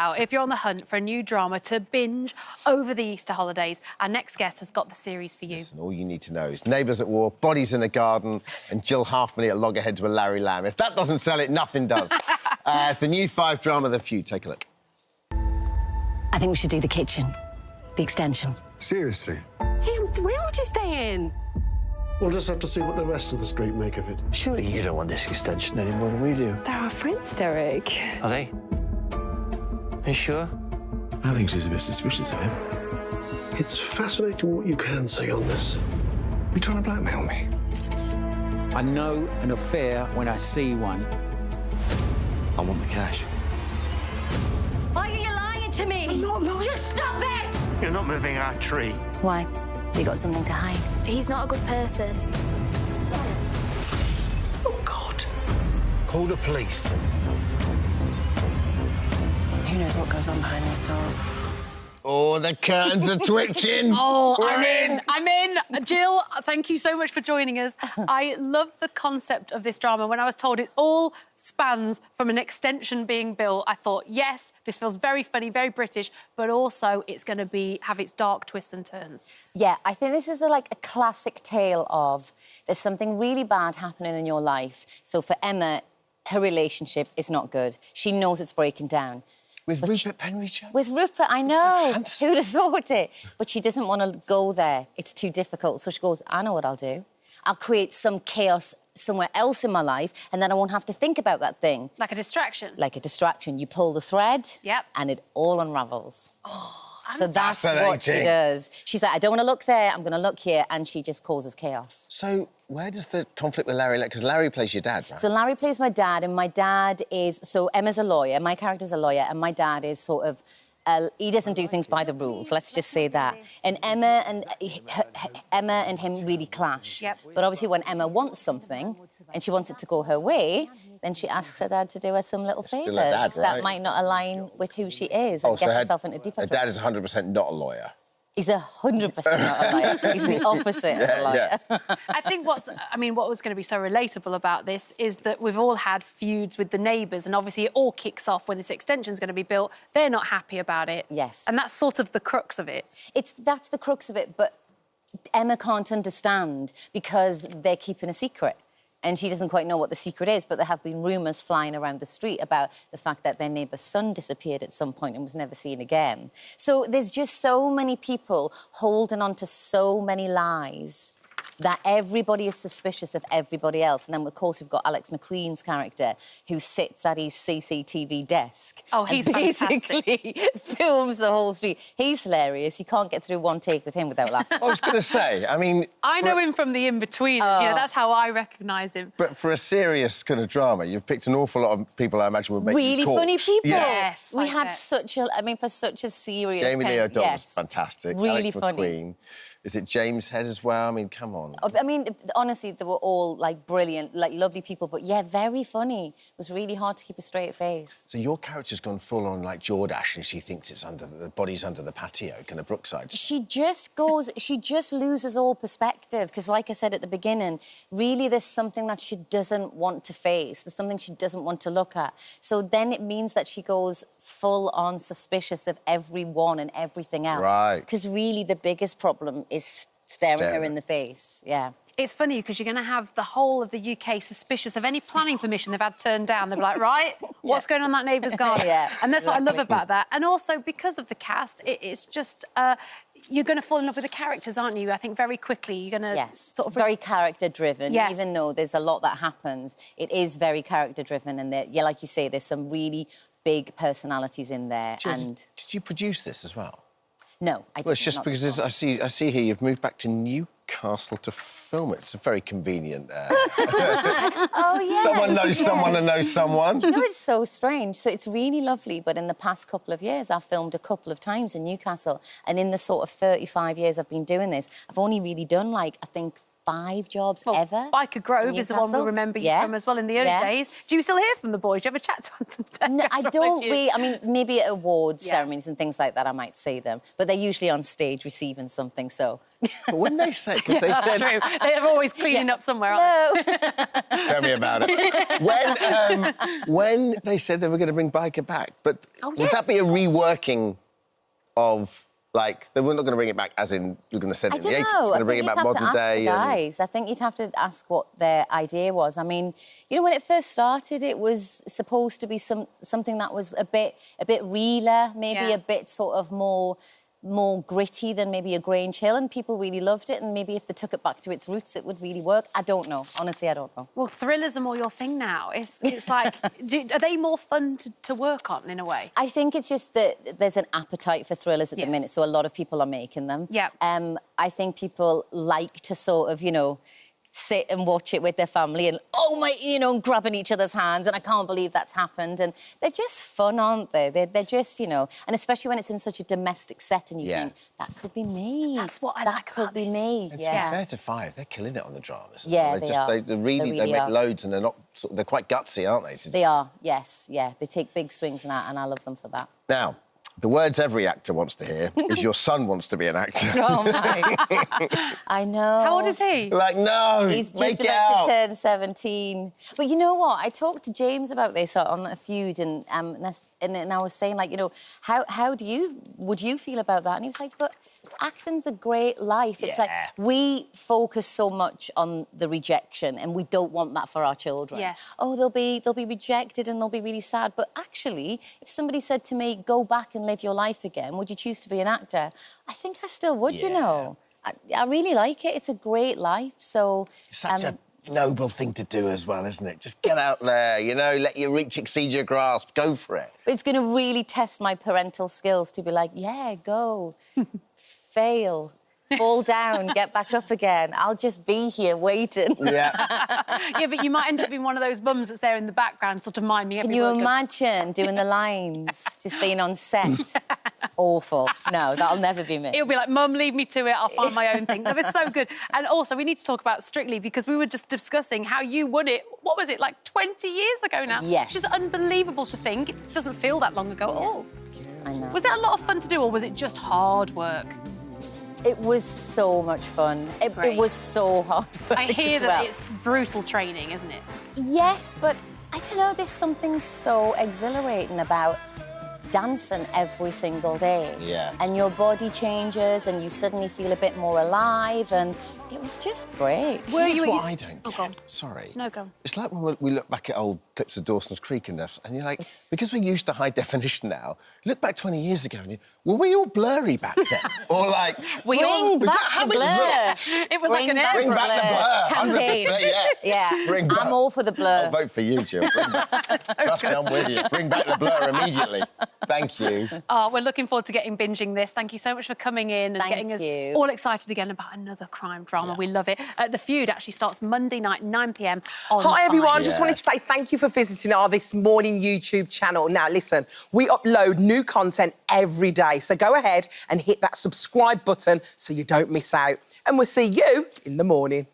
now, if you're on the hunt for a new drama to binge over the Easter holidays, our next guest has got the series for you. Listen, all you need to know is Neighbours at War, Bodies in the Garden and Jill Halfpenny at loggerheads with Larry Lamb. If that doesn't sell it, nothing does. It's the new 5 drama, The Feud. Take a look. I think we should do the kitchen, the extension. Seriously? Hey, I'm thrilled you're staying. We'll just have to see what the rest of the street make of it. Surely you don't want this extension any more than we do. They're our friends, Derek. Are they? Are you sure? I think she's a bit suspicious of him. It's fascinating what you can say on this. You trying to blackmail me? I know an affair when I see one. I want the cash. Why are you lying to me? I'm not lying. Just stop it! You're not moving our tree. Why? You got something to hide? He's not a good person. Oh, God. Call the police. Who knows what goes on behind these doors? Oh, the curtains are twitching. Oh, I'm in. Jill, thank you so much for joining us. I love the concept of this drama. When I was told it all spans from an extension being built, I thought, yes, this feels very funny, very British, but also it's going to have its dark twists and turns. Yeah, I think this is like a classic tale of there's something really bad happening in your life. So for Emma, her relationship is not good. She knows it's breaking down. With Rupert Penry. With Rupert, I know. Who'd have thought it? But she doesn't want to go there. It's too difficult. So she goes, I know what I'll do. I'll create some chaos somewhere else in my life and then I won't have to think about that thing. Like a distraction. Like a distraction. You pull the thread Yep. and it all unravels. Oh, so that's what she does. She's like, I don't want to look there, I'm going to look here, and she just causes chaos. So where does the conflict with Larry... Because Larry plays your dad, right? So Larry plays my dad, and my dad is... So Emma's a lawyer, my character's a lawyer, and my dad is sort of... he doesn't do things by the rules, let's just say that. And Emma and him really clash. Yep. But obviously when Emma wants something and she wants it to go her way, then she asks her dad to do her some little favours. Still her dad, right? That might not align with who she is and gets herself into deeper Her dad is 100% not a lawyer. He's 100% not a liar. He's the opposite of a liar. Yeah. I think what was going to be so relatable about this is that we've all had feuds with the neighbours, and obviously it all kicks off when this extension's going to be built. They're not happy about it. Yes. And that's sort of the crux of it. That's the crux of it, but Emma can't understand because they're keeping a secret. And she doesn't quite know what the secret is, but there have been rumours flying around the street about the fact that their neighbour's son disappeared at some point and was never seen again. So there's just so many people holding on to so many lies that everybody is suspicious of everybody else. And then, of course, we've got Alex McQueen's character who sits at his CCTV desk. Oh, he's and basically films the whole street. He's hilarious. You can't get through one take with him without laughing. I was going to say, I mean... I know him from the In-Betweeners, that's how I recognise him. But for a serious kind of drama, you've picked an awful lot of people I imagine would make really you talk. funny people. Yeah. Yes, we I had bet. such a... I mean, for such a serious... Jamie Lee O'Donnell's yes. fantastic. Really Alex funny. McQueen. Is it James Head as well? I mean, come on. I mean, honestly, they were all, like, brilliant, like, lovely people, but, yeah, very funny. It was really hard to keep a straight face. So your character's gone full on, like, Jordache, and she thinks it's the body's under the patio, kind of Brookside. She just loses all perspective, because, like I said at the beginning, really there's something that she doesn't want to face. There's something she doesn't want to look at. So then it means that she goes full-on suspicious of everyone and everything else. Right. Because really the biggest problem is staring her in the face, yeah. It's funny because you're going to have the whole of the UK suspicious of any planning permission they've had turned down. They'll be like, right, what's going on in that neighbour's garden? Yeah, and that's exactly. what I love about that. And also, because of the cast, it's just... you're going to fall in love with the characters, aren't you? I think very quickly you're going to sort of... It's very character-driven. Yes. Even though there's a lot that happens, it is very character-driven, and yeah, like you say, there's some really big personalities in there. Did you produce this as well? No, I didn't. Well, it's just because I see here you've moved back to Newcastle to film it. It's a very convenient... Oh, yeah. Someone knows someone who knows someone. You know, it's so strange. So it's really lovely, but in the past couple of years, I've filmed a couple of times in Newcastle, and in the sort of 35 years I've been doing this, I've only really done, like, I think, 5 jobs ever. Biker Grove in is the one we Newcastle. remember you from as well in the early days. Do you still hear from the boys? Do you ever chat to them sometime? No, I don't really. I mean, maybe at awards ceremonies and things like that, I might see them. But they're usually on stage receiving something, so... But when they say... Cause they said, true. They're always cleaning up somewhere, aren't they? Tell me about it. When they said they were going to bring Biker back, but would that be a reworking of... Like, they were not going to bring it back as in you're going to send it in the 80s. You're going to bring it back modern day. I think you'd have to ask what their idea was. I mean, you know, when it first started, it was supposed to be something that was a bit realer, maybe a bit sort of more gritty than maybe a Grange Hill, and people really loved it, and maybe if they took it back to its roots, it would really work. I don't know. Honestly, I don't know. Well, thrillers are more your thing now. It's like, are they more fun to work on, in a way? I think it's just that there's an appetite for thrillers at the minute, so a lot of people are making them. Yeah. I think people like to sort of, you know, sit and watch it with their family and, oh, my, you know, grabbing each other's hands, and I can't believe that's happened. And they're just fun, aren't they? They're just, you know, and especially when it's in such a domestic setting, you think, that could be me. That's what I that like could about be this. me. And to be fair to Five, they're killing it on the dramas. Yeah, they are. They really make loads, and they're quite gutsy, aren't they? They are, yes, yeah. They take big swings and I love them for that. Now, the words every actor wants to hear is your son wants to be an actor. Oh, my. I know. How old is he? Like, no, he's just about to turn 17. But you know what? I talked to James about this on a Feud, and I was saying, like, you know, how would you feel about that? And he was like, but acting's a great life. It's like we focus so much on the rejection, and we don't want that for our children. Yes. Oh, they'll be rejected and they'll be really sad. But actually, if somebody said to me, go back and live your life again, would you choose to be an actor? I think I still would, you know. I really like it. It's a great life, so... It's such a noble thing to do as well, isn't it? Just get out there, you know, let your reach exceed your grasp. Go for it. It's going to really test my parental skills to be like, yeah, go, fail, fall down, get back up again. I'll just be here waiting. Yeah. Yeah, but you might end up being one of those mums that's there in the background, sort of miming every Can word. you imagine doing the lines, just being on set? Awful. No, that'll never be me. It'll be like, Mum, leave me to it, I'll find my own thing. That was so good. And also, we need to talk about Strictly, because we were just discussing how you won it, what was it, like 20 years ago now? Yes. Which is unbelievable to think. It doesn't feel that long ago at all. I know. Was that a lot of fun to do, or was it just hard work? It was so much fun. It was so hard work. I hear that it's brutal training, isn't it? Yes, but I don't know, there's something so exhilarating about dancing every single day. Yeah. And your body changes and you suddenly feel a bit more alive, and it was just great. Here's what I don't get. go on. Sorry. No, go on. It's like when we look back at old clips of Dawson's Creek and stuff, and you're like, because we're used to high definition now, look back 20 years ago and were we all blurry back then? Or like... Bring back the blur. It was like an era. Bring back the blur. Campaign. 100%, Yeah. Bring back. I'm all for the blur. I'll vote for you, Jill. Trust me, I'm with you. Bring back the blur immediately. Thank you. Oh, we're looking forward to binging this. Thank you so much for coming in and getting us all excited again about another crime drama. We love it. The Feud actually starts Monday night, 9 p.m. on Hi, everyone. Five. Just wanted to say thank you for visiting our This Morning YouTube channel. Now, listen, we upload new content every day, so go ahead and hit that subscribe button so you don't miss out. And we'll see you in the morning.